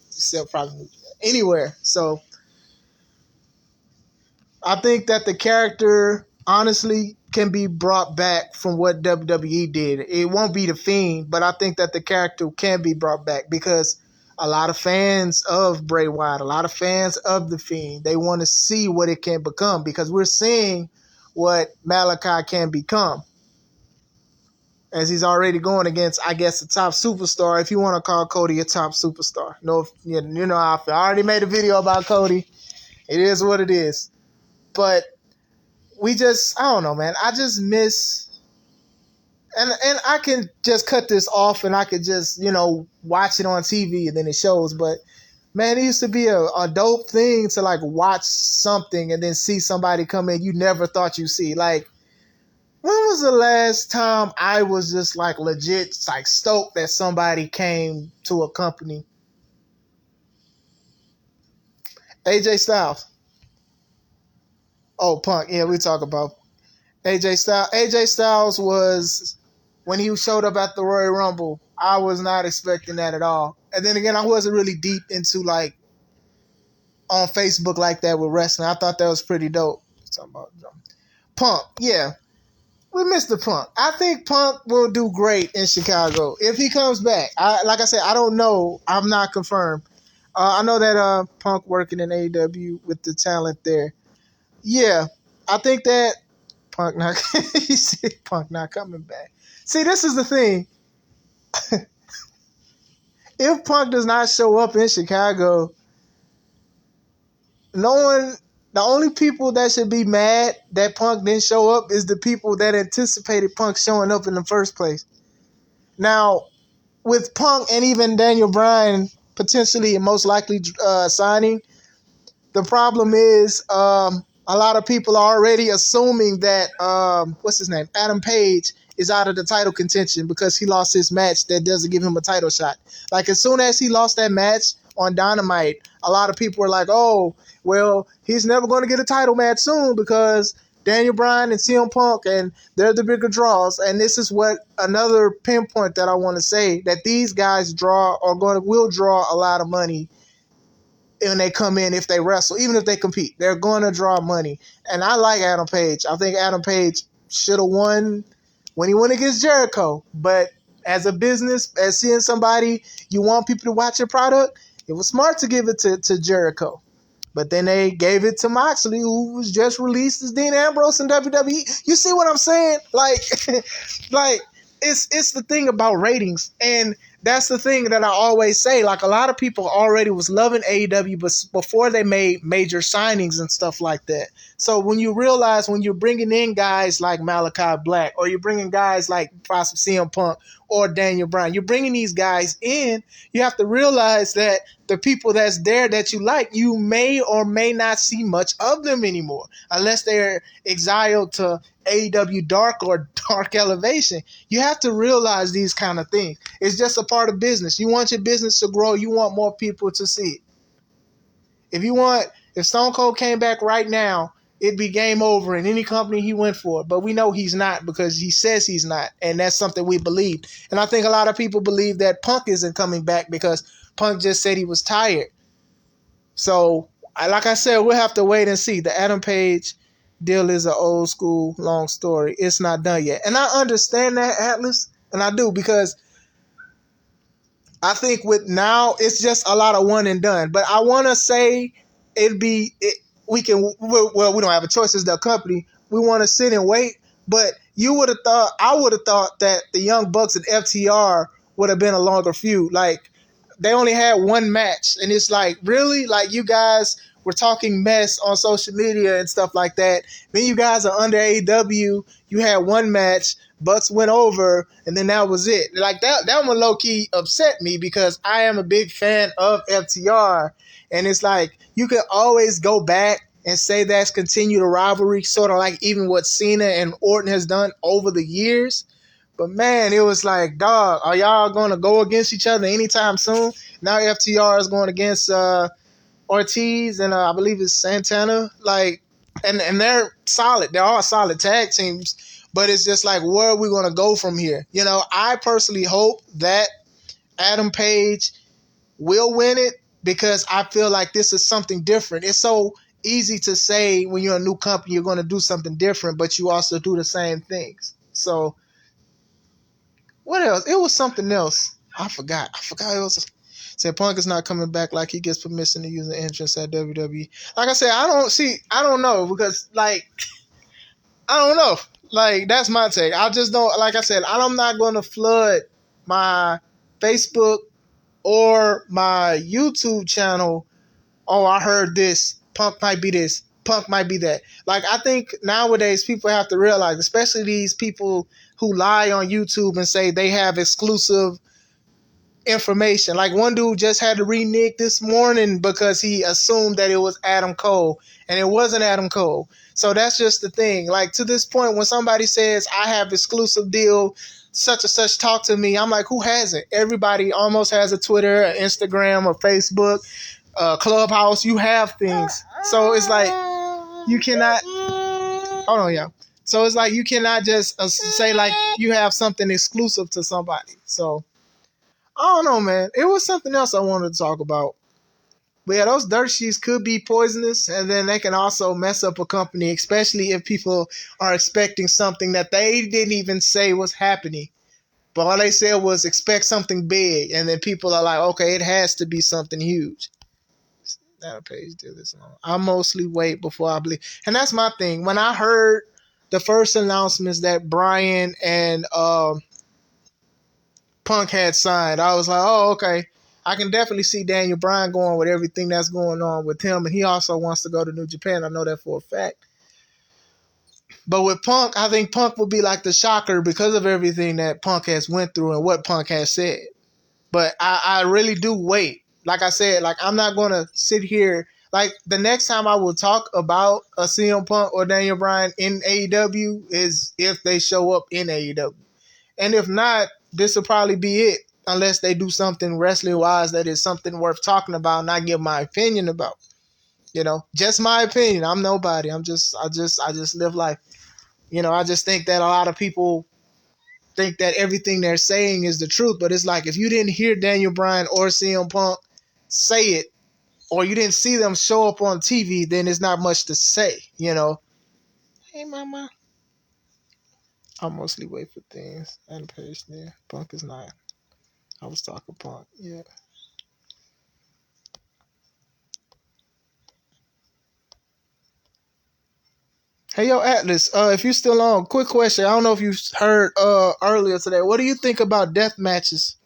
except probably anywhere. So I think that the character, honestly, can be brought back from what WWE did. It won't be The Fiend, but I think that the character can be brought back because a lot of fans of Bray Wyatt, a lot of fans of The Fiend, they want to see what it can become because we're seeing what Malachi can become. As he's already going against, I guess, the top superstar, if you want to call Cody a top superstar. No, you know how I already made a video about Cody. It is what it is. But I don't know, man. I just miss, and I can just cut this off and I could just, watch it on TV and then it shows. But, man, it used to be a dope thing to, like, watch something and then see somebody come in you never thought you'd see. Like, when was the last time I was just like legit like stoked that somebody came to a company? AJ Styles. Oh, Punk. Yeah, we talk about AJ Styles. AJ Styles was, when he showed up at the Royal Rumble, I was not expecting that at all. And then again, I wasn't really deep into like on Facebook like that with wrestling. I thought that was pretty dope. Talking about Punk. Yeah. We missed the Punk. I think Punk will do great in Chicago if he comes back. Like I said, I don't know. I'm not confirmed. I know that Punk working in AEW with the talent there. Yeah, I think that Punk not. He said Punk not coming back. See, this is the thing. If Punk does not show up in Chicago, the only people that should be mad that Punk didn't show up is the people that anticipated Punk showing up in the first place. Now, with Punk and even Daniel Bryan potentially and most likely signing, the problem is a lot of people are already assuming that what's his name, Adam Page, is out of the title contention because he lost his match that doesn't give him a title shot. Like as soon as he lost that match on Dynamite, a lot of people were like, "Oh, well, he's never going to get a title match soon because Daniel Bryan and CM Punk, and they're the bigger draws." And this is what another pinpoint that I want to say, that these guys will draw a lot of money when they come in. If they wrestle, even if they compete, they're going to draw money. And I like Adam Page. I think Adam Page should have won when he went against Jericho. But as a business, as seeing somebody you want people to watch your product, it was smart to give it to Jericho. But then they gave it to Moxley, who was just released as Dean Ambrose in WWE. You see what I'm saying? Like, like it's the thing about ratings, and that's the thing that I always say. Like, a lot of people already was loving AEW, but before they made major signings and stuff like that. So when you realize when you're bringing in guys like Malachi Black, or you're bringing guys like possibly CM Punk or Daniel Bryan, you're bringing these guys in, you have to realize that the people that's there that you like, you may or may not see much of them anymore unless they're exiled to AEW Dark or Dark Elevation. You have to realize these kind of things. It's just a part of business. You want your business to grow. You want more people to see it. If Stone Cold came back right now, it'd be game over in any company he went for. But we know he's not because he says he's not. And that's something we believe. And I think a lot of people believe that Punk isn't coming back because Punk just said he was tired. So, like I said, we'll have to wait and see. The Adam Page deal is an old school, long story. It's not done yet. And I understand that, Atlas. And I do, because I think with now, it's just a lot of one and done. But I want to say we don't have a choice as the company. We want to sit and wait. But I would have thought that the Young Bucks and FTR would have been a longer feud. Like, they only had one match. And it's like, really? Like, you guys were talking mess on social media and stuff like that. Then you guys are under AEW. You had one match. Bucks went over, and then that was it. Like, that one low-key upset me because I am a big fan of FTR. And it's like, you can always go back and say that's continued a rivalry, sort of like even what Cena and Orton has done over the years. But, man, it was like, dog, are y'all going to go against each other anytime soon? Now FTR is going against Ortiz and I believe it's Santana. Like, and they're solid. They're all solid tag teams. But it's just like, where are we going to go from here? I personally hope that Adam Page will win it because I feel like this is something different. It's so easy to say when you're a new company you're going to do something different, but you also do the same things. So what else? It was something else. I forgot. It was. Said Punk is not coming back like he gets permission to use the entrance at WWE. Like I said, I don't know because like I don't know. Like that's my take. I just don't. Like I said, I'm not going to flood my Facebook or my YouTube channel. Oh, I heard this. Punk might be this. Punk might be that. Like I think nowadays people have to realize, especially these people who lie on YouTube and say they have exclusive information. Like one dude just had to renege this morning because he assumed that it was Adam Cole and it wasn't Adam Cole. So that's just the thing. Like to this point, when somebody says I have exclusive deal, such and such, talk to me, I'm like, who hasn't? Everybody almost has a Twitter, an Instagram, or Facebook, Clubhouse. You have things. So it's like you cannot. Hold on, yeah. So it's like you cannot just say like you have something exclusive to somebody. So I don't know, man. It was something else I wanted to talk about. But yeah, those dirt sheets could be poisonous, and then they can also mess up a company, especially if people are expecting something that they didn't even say was happening. But all they said was expect something big, and then people are like, okay, it has to be something huge. That page did this long. I mostly wait before I believe. And that's my thing. When I heard the first announcements that Brian and Punk had signed, I was like, oh, okay. I can definitely see Daniel Bryan going with everything that's going on with him, and he also wants to go to New Japan. I know that for a fact. But with Punk, I think Punk will be like the shocker because of everything that Punk has went through and what Punk has said. But I really do wait. Like I said, like I'm not going to sit here. Like the next time I will talk about a CM Punk or Daniel Bryan in AEW is if they show up in AEW. And if not, this will probably be it, unless they do something wrestling wise that is something worth talking about and I give my opinion about. You know, just my opinion. I'm nobody. I just live life. You know, I just think that a lot of people think that everything they're saying is the truth, but it's like if you didn't hear Daniel Bryan or CM Punk say it, or you didn't see them show up on TV, then there's not much to say, you know. Hey, mama. I mostly wait for things. And page there. Punk is not. I was talking Punk. Yeah. Hey, yo, Atlas. If you're still on, quick question. I don't know if you heard earlier today. What do you think about death matches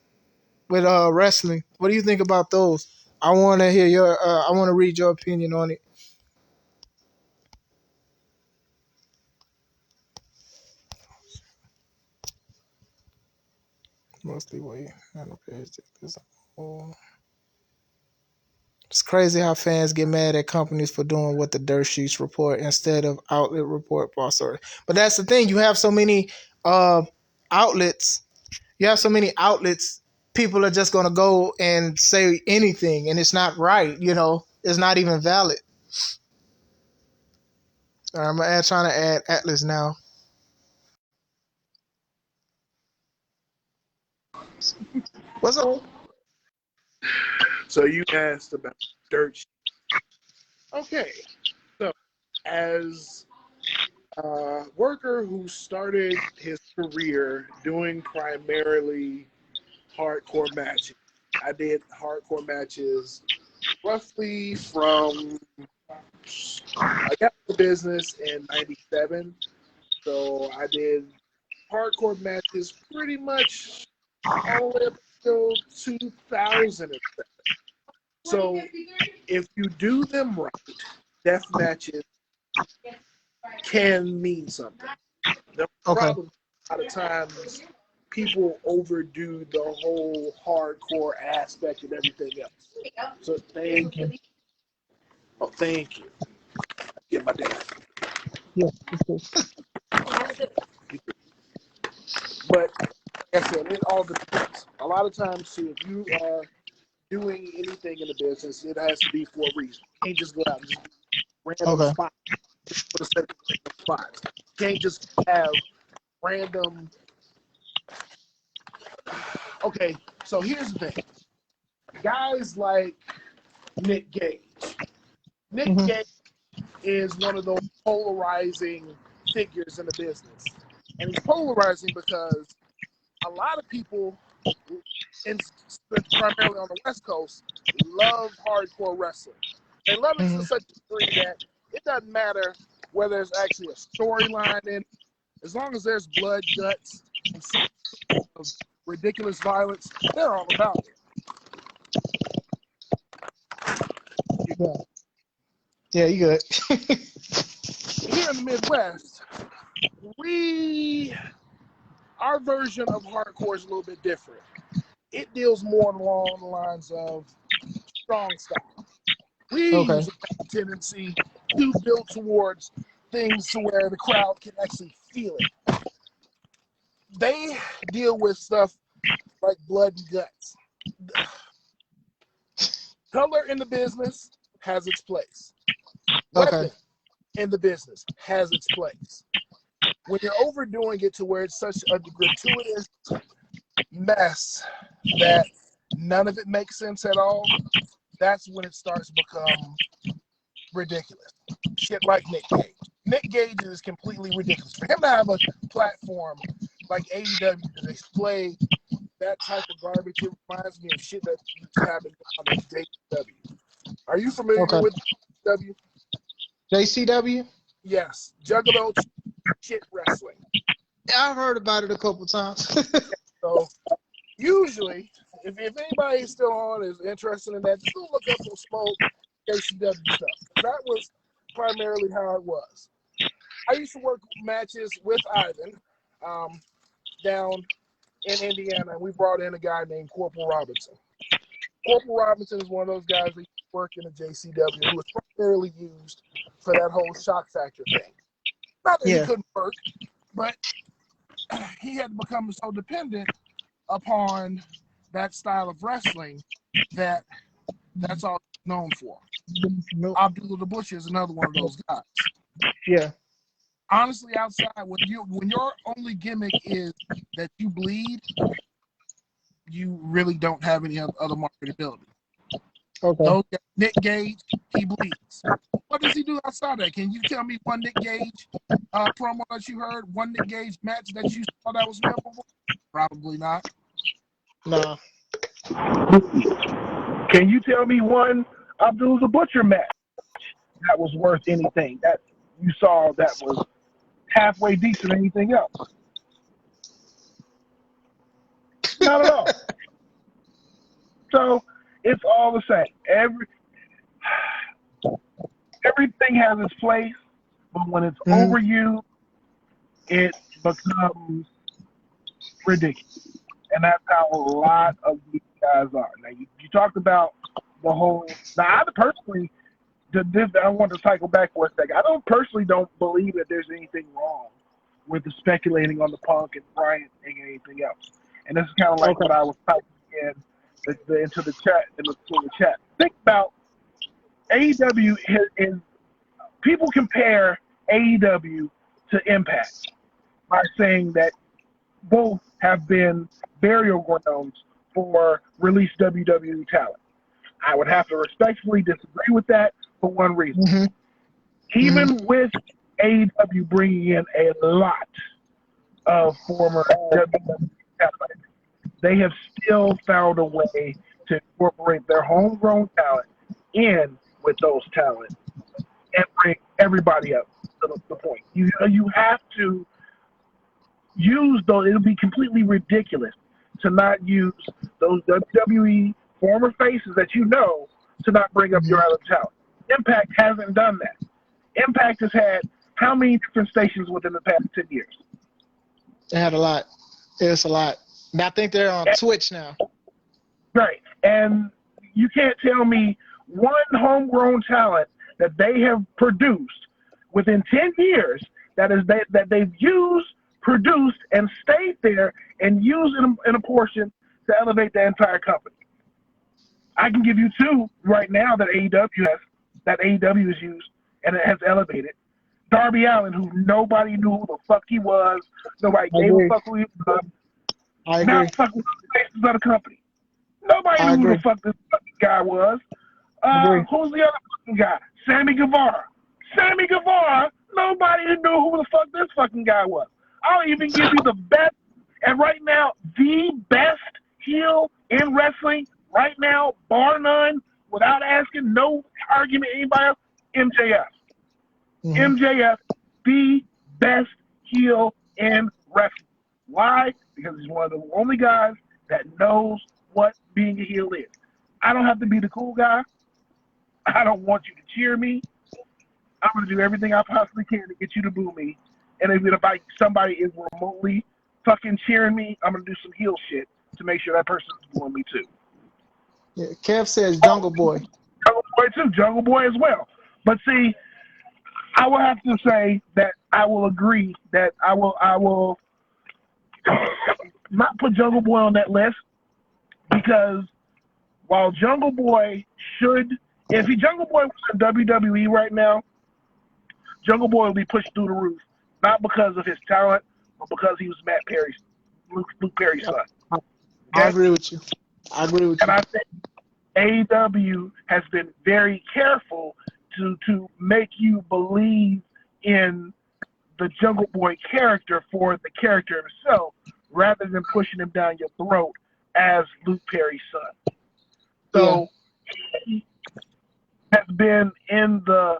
with wrestling? What do you think about those? I want to hear your. I want to read your opinion on it. Mostly wait. I don't pay this. Oh. It's crazy how fans get mad at companies for doing what the dirt sheets report instead of outlet report boss order. But that's the thing. You have so many uh, outlets. You have so many outlets. People are just going to go and say anything, and it's not right. You know, it's not even valid. I'm trying to add Atlas now. What's up? So you asked about dirt sheets. Okay, so as a worker who started his career doing primarily hardcore matches, I did hardcore matches roughly from I got the business in '97, so I did hardcore matches pretty much all the way up until 2007. So if you do them right, death matches can mean something. The Okay. problem a lot of times people overdo the whole hardcore aspect of everything else. So thank you. Oh, thank you. Get my dad. Yeah. But like I said, it all depends. A lot of times, too, if you are doing anything in the business, it has to be for a reason. You can't just go out and just do random Okay. spots for the sake of random spots. You can't just have random. Okay, so here's the thing. Guys like Nick Gage. Nick Mm-hmm. Gage is one of those polarizing figures in the business. And he's polarizing because a lot of people, primarily on the West Coast, love hardcore wrestling. They love it to such a degree that it doesn't matter whether there's actually a storyline in it. As long as there's blood, guts, and some sort of ridiculous violence, they're all about it. Yeah, you good. Here in the Midwest, our version of hardcore is a little bit different. It deals more along the lines of strong style. We usually have a tendency to build towards things to where the crowd can actually feel it. They deal with stuff like blood and guts. Color in the business has its place. Weapon in the business has its place. When you're overdoing it to where it's such a gratuitous mess that none of it makes sense at all, that's when it starts to become ridiculous. Shit like Nick Gage. Nick Gage is completely ridiculous. For him to have a platform like AEW to display that type of garbage, it reminds me of shit that used to happen on JCW. Are you familiar with JCW? JCW? Yes. Juggalo Shit Wrestling. Yeah, I've heard about it a couple times. So usually, if anybody is still on, is interested in that, just go look up some Smoke JCW stuff. That was primarily how it was. I used to work matches with Ivan down in Indiana, and we brought in a guy named Corporal Robinson. Corporal Robinson is one of those guys that worked in the JCW who was primarily used for that whole shock factor thing. Not that he couldn't work, but he had become so dependent upon that style of wrestling that that's all he's known for. Abdullah the Butcher is another one of those guys. Yeah. Honestly, outside, when your only gimmick is that you bleed, you really don't have any other marketability. So, Nick Gage, he bleeds. What does he do outside of that? Can you tell me one Nick Gage promo that you heard, one Nick Gage match that you saw that was memorable? Probably not. No. Can you tell me one Abdul the Butcher match that was worth anything that you saw that was halfway decent or anything else? Not at all. So it's all the same. Everything has its place, but when it's overused, it becomes ridiculous. And that's how a lot of these guys are. Now, you talked about the whole. Now, I personally, I want to cycle back for a second. I don't believe that there's anything wrong with the speculating on the Punk and Bryant and anything else. And this is kind of like what I was typing into the chat. Think about AEW is people compare AEW to Impact by saying that both have been burial grounds for released WWE talent. I would have to respectfully disagree with that for one reason. Even with AEW bringing in a lot of former WWE talent, they have still found a way to incorporate their homegrown talent in with those talents and bring everybody up to the point. You have to use those. It'll be completely ridiculous to not use those WWE former faces that you know to not bring up your other talent. Impact hasn't done that. Impact has had how many different stations within the past 10 years? They had a lot. It's a lot. And I think they're on Twitch now. Right. And you can't tell me one homegrown talent that they have produced within 10 years that they've used, produced, and stayed there and used in a portion to elevate the entire company. I can give you two right now that AEW has used and it has elevated. Darby Allin, who nobody knew who the fuck he was. Nobody gave a fuck who he was. Now fucking the faces of the company. Nobody knew who the fuck this fucking guy was. Who's the other fucking guy? Sammy Guevara. Sammy Guevara, nobody knew who the fuck this fucking guy was. I'll even give you the best, and right now, the best heel in wrestling, right now, bar none, without asking, no argument, anybody else, MJF. Mm-hmm. MJF, the best heel in wrestling. Why? Because he's one of the only guys that knows what being a heel is. I don't have to be the cool guy. I don't want you to cheer me. I'm going to do everything I possibly can to get you to boo me. And even if somebody is remotely fucking cheering me, I'm going to do some heel shit to make sure that person is booing me too. Yeah, Kev says Jungle Boy. Jungle Boy too. Jungle Boy as well. But see, I will have to say that I will agree that I will not put Jungle Boy on that list because while Jungle Boy should, if Jungle Boy was in WWE right now, Jungle Boy will be pushed through the roof, not because of his talent, but because he was Luke Perry's son. Okay? I agree with you. And I think AEW has been very careful to make you believe in the Jungle Boy character for the character himself, rather than pushing him down your throat as Luke Perry's son. So he has been in the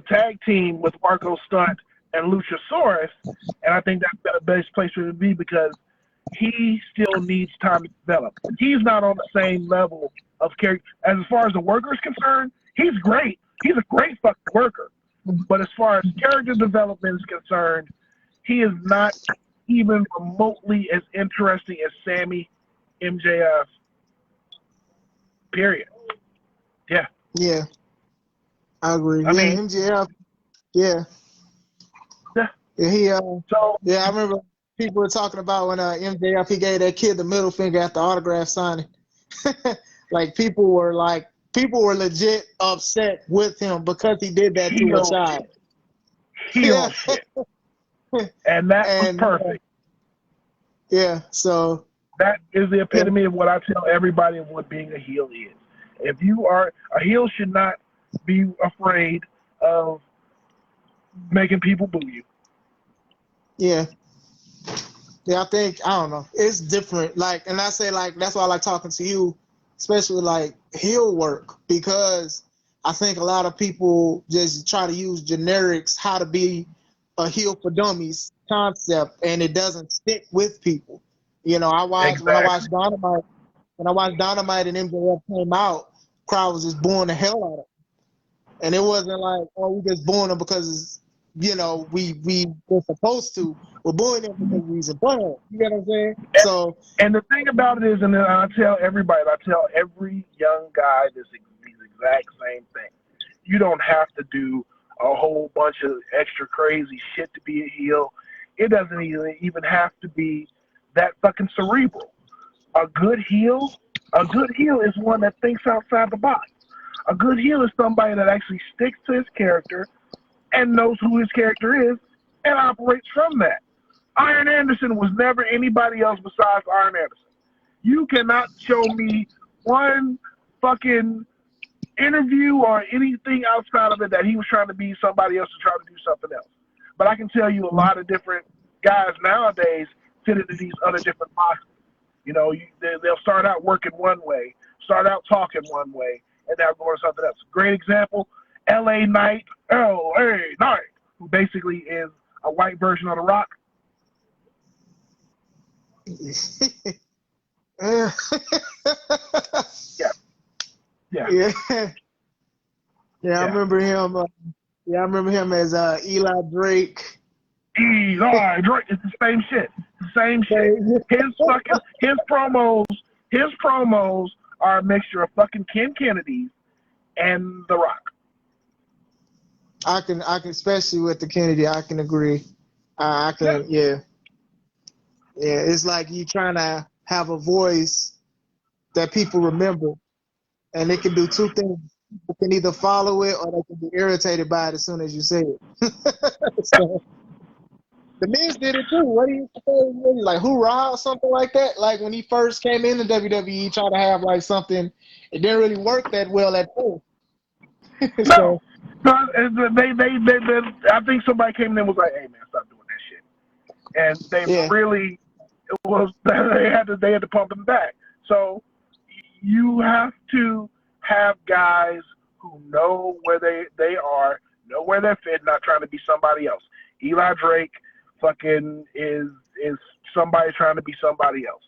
tag team with Marco Stunt and Luchasaurus, and I think that's the best place for him to be because he still needs time to develop. He's not on the same level of character. As far as the worker is concerned, he's great. He's a great fucking worker. But as far as character development is concerned, he is not even remotely as interesting as Sammy, MJF, period. Yeah. Yeah. I agree. I mean, MJF. Yeah. Yeah. He So yeah, I remember people were talking about when MJF he gave that kid the middle finger after autograph signing. Like people were legit upset with him because he did that to a child. Heel shit. And that was perfect. Yeah, so that is the epitome of what I tell everybody of what being a heel is. If you are a heel, should not be afraid of making people boo you. Yeah, I think I don't know. It's different. Like, and I say like that's why I like talking to you, especially like heel work because I think a lot of people just try to use generics how to be a heel for dummies concept, and it doesn't stick with people. You know, when I watched Dynamite and MJF came out, crowd was just booing the hell out of him. And it wasn't like, oh, we just booing him because, you know, we were supposed to. We're booing him because he's a butthole. You get what I'm saying? And the thing about it is, and I tell everybody, I tell every young guy these exact same thing. You don't have to do a whole bunch of extra crazy shit to be a heel. It doesn't even have to be that fucking cerebral. A good heel is one that thinks outside the box. A good heel is somebody that actually sticks to his character and knows who his character is and operates from that. Iron Anderson was never anybody else besides Iron Anderson. You cannot show me one fucking interview or anything outside of it that he was trying to be somebody else to try to do something else. But I can tell you a lot of different guys nowadays fit into these other different boxes. You know, they'll start out working one way, start out talking one way, and now go to something else. Great example, L.A. Knight, who basically is a white version of The Rock. Yeah. I remember him. I remember him as Eli Drake. Eli Drake. It's the same shit. His promos are a mixture of fucking Ken Kennedy and The Rock. I can, especially with the Kennedy, I can agree. Yeah. It's like you trying to have a voice that people remember, and it can do two things. People can either follow it or they can be irritated by it as soon as you say it. So, the Miz did it too. What do you say? Like hoorah or something like that? Like when he first came into WWE, he tried to have like something. It didn't really work that well at first. No, So they I think somebody came in and was like, "Hey man, stop doing that shit," and they yeah. really it was they had to pump them back. So you have to have guys who know where they are, know where they're fit, not trying to be somebody else. Eli Drake fucking is somebody trying to be somebody else.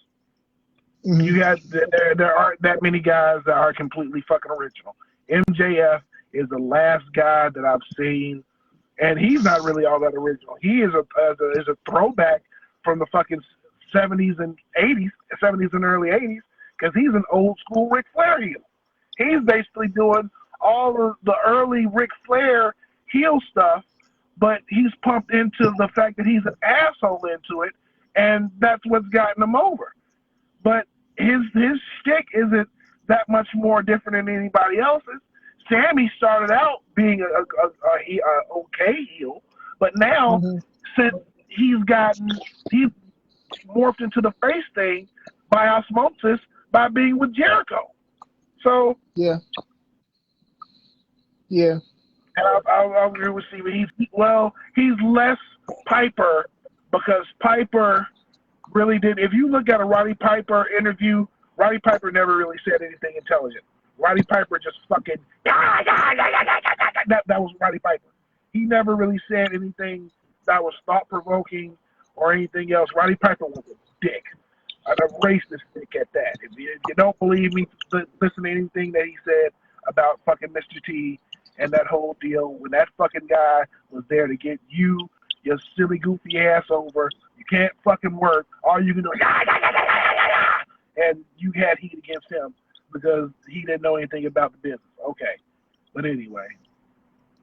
Hmm. You got there aren't that many guys that are completely fucking original. MJF is the last guy that I've seen, and he's not really all that original. He is a throwback from the fucking 70s and 80s, 70s and early 80s, because he's an old school Ric Flair heel. He's basically doing all of the early Ric Flair heel stuff, but he's pumped into the fact that he's an asshole into it, and that's what's gotten him over. But his shtick isn't that much more different than anybody else's. Sammy started out being a okay heel, but now Hmm. since he's morphed into the face thing by osmosis by being with Jericho. So Yeah. Yeah. and I'll agree with Steve. He's less Piper because Piper really did. If you look at a Roddy Piper interview, Roddy Piper never really said anything intelligent. Roddy Piper just fucking that was Roddy Piper. He never really said anything that was thought provoking or anything else. Roddy Piper was a dick, a racist dick at that. If you don't believe me, listen to anything that he said about fucking Mr. T and that whole deal. When that fucking guy was there to get you, your silly goofy ass over, you can't fucking work. All you can do is and you had heat against him because he didn't know anything about the business. Okay, but anyway,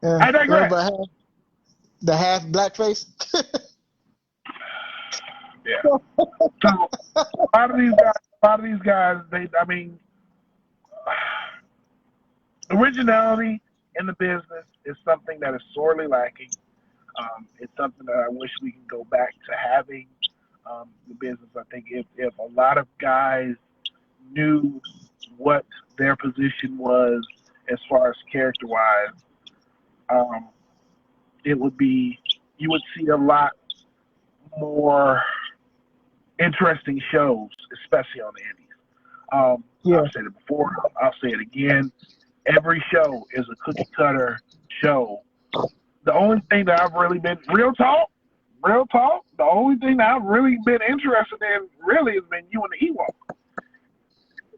Yeah. I digress. Remember the half blackface? Yeah. So a lot of these guys, I mean, originality in the business is something that is sorely lacking. It's something that I wish we can go back to having. The business, I think, if a lot of guys knew what their position was as far as character wise, um, it would be you would see a lot more interesting shows, especially on the indies. Yeah. I've said it before. I'll say it again. Every show is a cookie cutter show. The only thing that I've really been real talk. The only thing that I've really been interested in really has been you and the Ewok.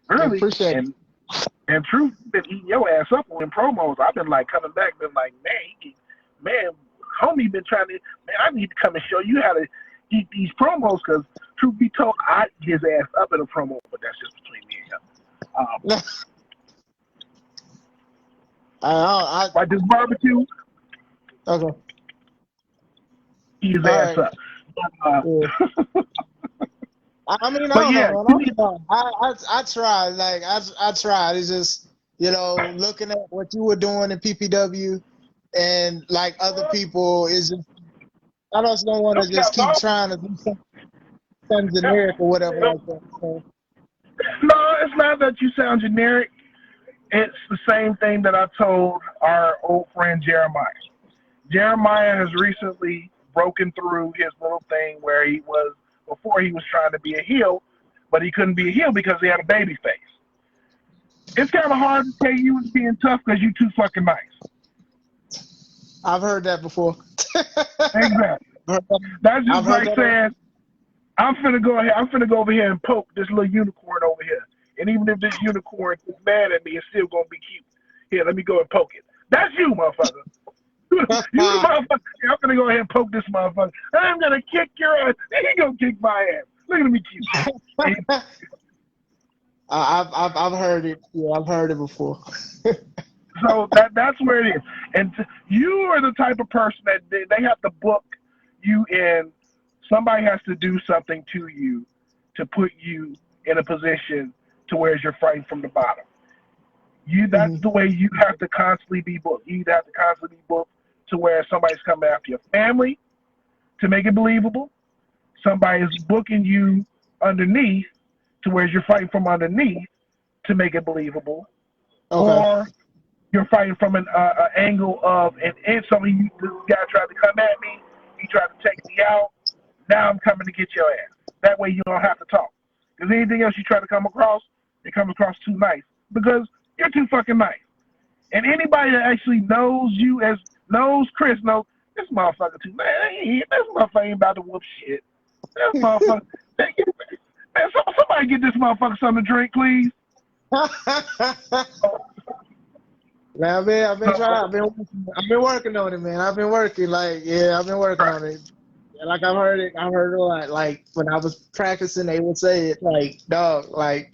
I Really, appreciate it. and truth, been eating your ass up in promos. I've been like coming back, been like, man, homie been trying to, man, I need to come and show you how to eat these promos because truth be told, I eat his ass up in a promo, but that's just between me and him. Like this barbecue, Okay. eat his All ass right. up. Yeah. I mean, I But don't know, yeah, man. I don't know. I tried. Like, I tried. It's just, looking at what you were doing in PPW and like other people is just, I just don't want to just keep trying to do something generic or whatever like that. So, no, it's not that you sound generic. It's the same thing that I told our old friend Jeremiah. Jeremiah has recently broken through his little thing where he was before he was trying to be a heel, but he couldn't be a heel because he had a baby face. It's kind of hard to say you was being tough because you too fucking nice. I've heard that before. Exactly. That's I've just heard like that. saying I'm finna go over here and poke this little unicorn over here. And even if this unicorn is mad at me, it's still gonna be cute. Here, let me go and poke it. That's you, motherfucker. You the motherfucker. I'm gonna go ahead and poke this motherfucker. I'm gonna kick your ass. He gonna kick my ass. Look at me cute. I've heard it. Yeah, I've heard it before. So that's where it is. And you are the type of person that they have to book you in. Somebody has to do something to you to put you in a position to where you're fighting from the bottom. That's the way you have to constantly be booked. You have to constantly be booked to where somebody's coming after your family to make it believable. Somebody is booking you underneath to where you're fighting from underneath to make it believable. Okay. Or You're fighting from an angle of an insult. This guy tried to come at me. He tried to take me out. Now I'm coming to get your ass. That way you don't have to talk. Because anything else you try to come across, it comes across too nice. Because you're too fucking nice. And anybody that actually knows you knows Chris knows this motherfucker too. Man, this motherfucker ain't about to whoop shit. This motherfucker. Man, somebody get this motherfucker something to drink, please. Man, I've been trying. I've been working on it, man. I've been working. I've been working on it. Like I've heard it. I heard it a lot. Like when I was practicing, they would say it like, "Dog, like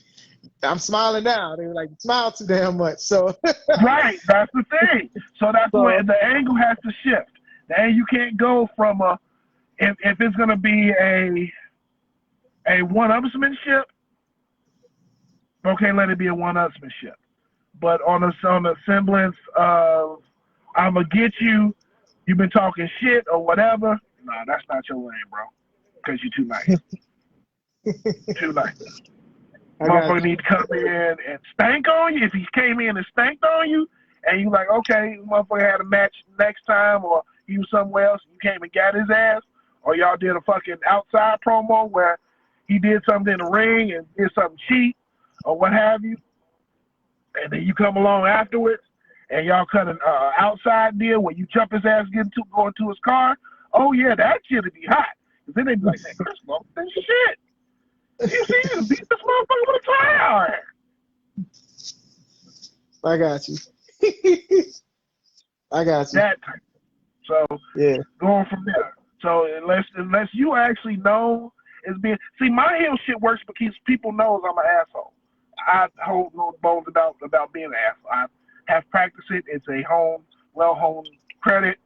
I'm smiling now." They were like, "Smile too damn much." So right, that's the thing. So that's when the angle has to shift. And you can't go from if it's gonna be a one-upsmanship, okay, let it be a one-upsmanship. But on a semblance of I'm gonna get you, you've been talking shit or whatever. Nah, that's not your lane, bro. Because you're too nice. Too nice. Motherfucker need to come in and stank on you. If he came in and stanked on you, and you like, okay, motherfucker had a match next time, or he was somewhere else, you came and got his ass, or y'all did a fucking outside promo where he did something in the ring and did something cheap, or what have you, and then you come along afterwards, and y'all cut an outside deal where you jump his ass, going to his car. Oh yeah, that shit'd be hot. Cause then they'd be like, hey, Chris, this shit. You see, you beat this motherfucker with a tire iron. I got you. I got you. That type. So yeah, going from there. So unless you actually know it's being my heel shit works because people knows I'm an asshole. I hold no bones about being an asshole. I have practiced it. It's a well honed credit.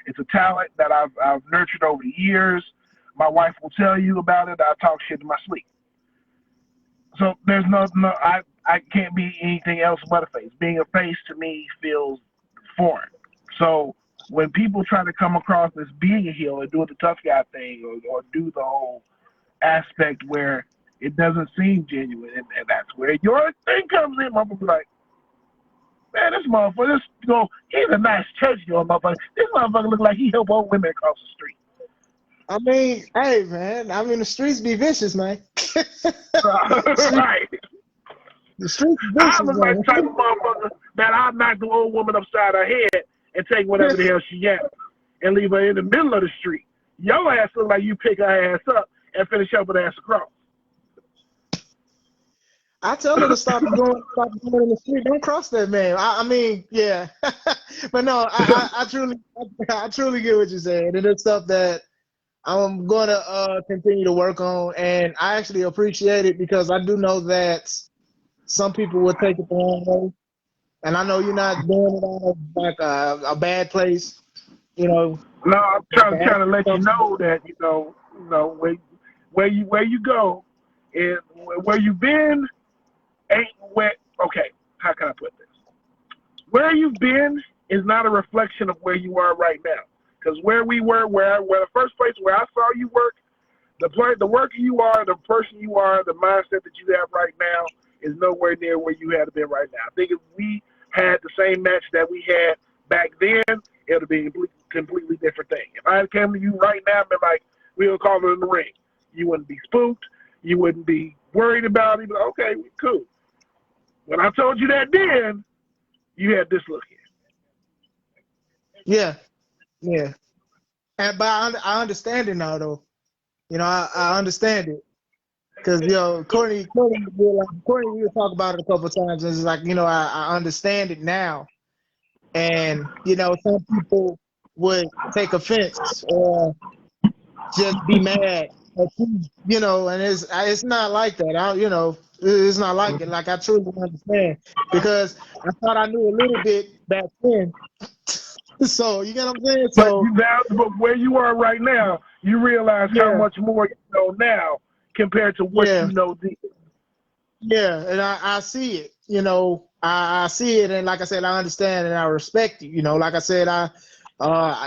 It's a talent that I've nurtured over the years. My wife will tell you about it. I talk shit in my sleep. So there's I can't be anything else but a face. Being a face to me feels foreign. So when people try to come across as being a heel and doing the tough guy thing or do the whole aspect where it doesn't seem genuine, and that's where your thing comes in, I'm be like, man, this motherfucker, he's a nice church going motherfucker. This motherfucker look like he help old women across the street. I mean, hey man, the streets be vicious, man. Right. The streets be vicious. I look like the type of motherfucker that I'll knock the old woman upside her head and take whatever the hell she got and leave her in the middle of the street. Your ass look like you pick her ass up and finish up with ass across. I tell her to stop going in the street. Don't cross that man. I mean, yeah. But no, I truly get what you're saying. And it's stuff that I'm going to continue to work on. And I actually appreciate it because I do know that some people will take it the wrong way. And I know you're not doing it out of like a bad place, you know. No, I'm trying to let you know that, where you go and where you've been ain't where, okay, how can I put this? Where you've been is not a reflection of where you are right now. Because where we were, where the first place where I saw you work, the worker you are, the person you are, the mindset that you have right now is nowhere near where you had been right now. I think if we had the same match that we had back then, it would have been a completely different thing. If I had come to you right now and been like, we'll call it in the ring, you wouldn't be spooked. You wouldn't be worried about it. You'd be like, okay, cool. When I told you that then, you had this look here. Yeah, yeah. But I understand it now, though. I understand it. Because, Courtney, we talk about it a couple of times, and it's like, I understand it now. And, some people would take offense or just be mad at you, and it's not like that. It's not like it. Like, I truly understand. Because I thought I knew a little bit back then. So, you get what I'm saying? So, but where you are right now, you realize how much more you know now compared to what you know then. Yeah, and I see it. I see it, and like I said, I understand and I respect it. Like I said,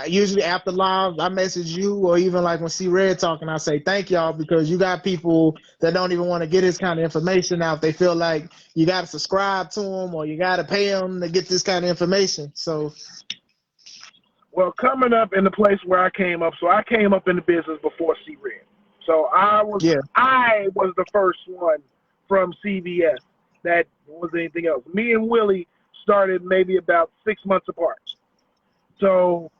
Usually after live, I message you, or even like when C Red talking, I say thank y'all, because you got people that don't even want to get this kind of information out. They feel like you got to subscribe to them or you got to pay them to get this kind of information. So, Well, coming up in the place where I came up, so I came up in the business before C Red. So yeah, I was the first one from CBS that was anything else. Me and Willie started maybe about 6 months apart. So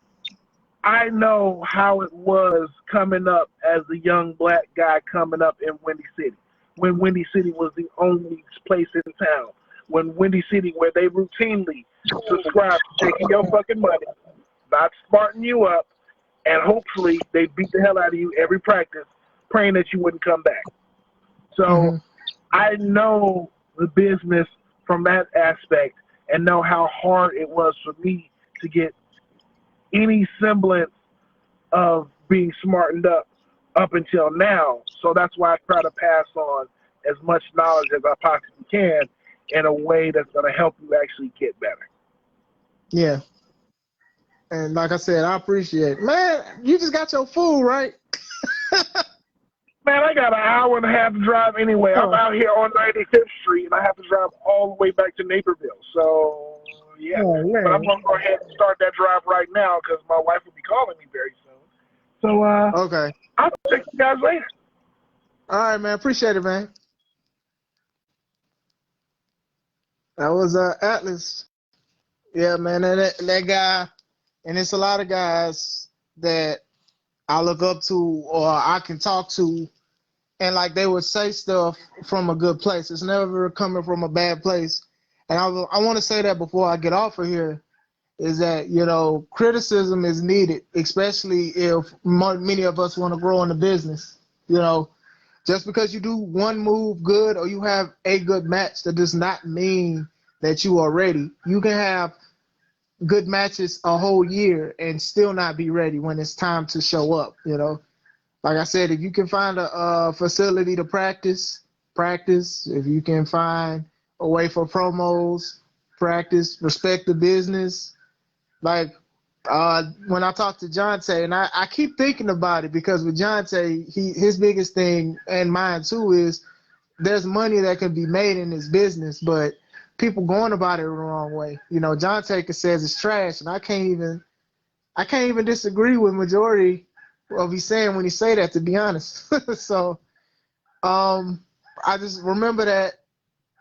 I know how it was coming up as a young black guy coming up in Windy City, when Windy City was the only place in town. When Windy City, where they routinely subscribe to taking your fucking money, not smarting you up, and hopefully they beat the hell out of you every practice, praying that you wouldn't come back. So hmm I know the business from that aspect and know how hard it was for me to get any semblance of being smartened up until now. So that's why I try to pass on as much knowledge as I possibly can in a way that's going to help you actually get better. yeah. And like I said, I appreciate it. Man, you just got your food, right? Man, I got an hour and a half to drive anyway. I'm Oh, out here on 95th Street, and I have to drive all the way back to Naperville. So, yeah. oh But I'm man. going to go ahead and start that drive right now because my wife will be calling me very soon. So, Okay. I'll check you guys later. All right, man. Appreciate it, man. That was Atlas. Yeah, man. That guy, and it's a lot of guys that I look up to or I can talk to, and like they would say stuff from a good place. It's never coming from a bad place. And I want to say that before I get off of here, is that, criticism is needed, especially if many of us want to grow in the business. You know, just because you do one move good or you have a good match, that does not mean that you are ready. You can have good matches a whole year and still not be ready when it's time to show up. Like I said, if you can find a facility to practice, practice. If you can find a way for promos, practice. Respect the business. Like when I talk to Jonte, and I keep thinking about it, because with Jonte, his biggest thing, and mine too, is there's money that can be made in this business, but people going about it the wrong way. Jonte says it's trash, and I can't even disagree with majority of he's saying when he say that, to be honest. So I just remember that,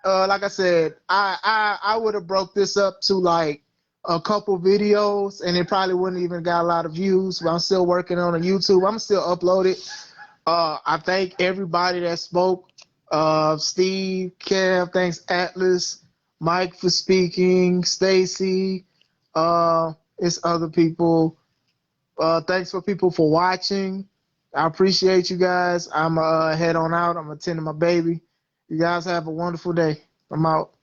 like I said, I would have broke this up to like a couple videos, and it probably wouldn't even got a lot of views. But I'm still working on a YouTube. I'm still upload it. I thank everybody that spoke. Steve, Kev, thanks Atlas, Mike for speaking, Stacy, it's other people. Thanks for people for watching. I appreciate you guys. I'm head on out. I'm attending my baby. You guys have a wonderful day. I'm out.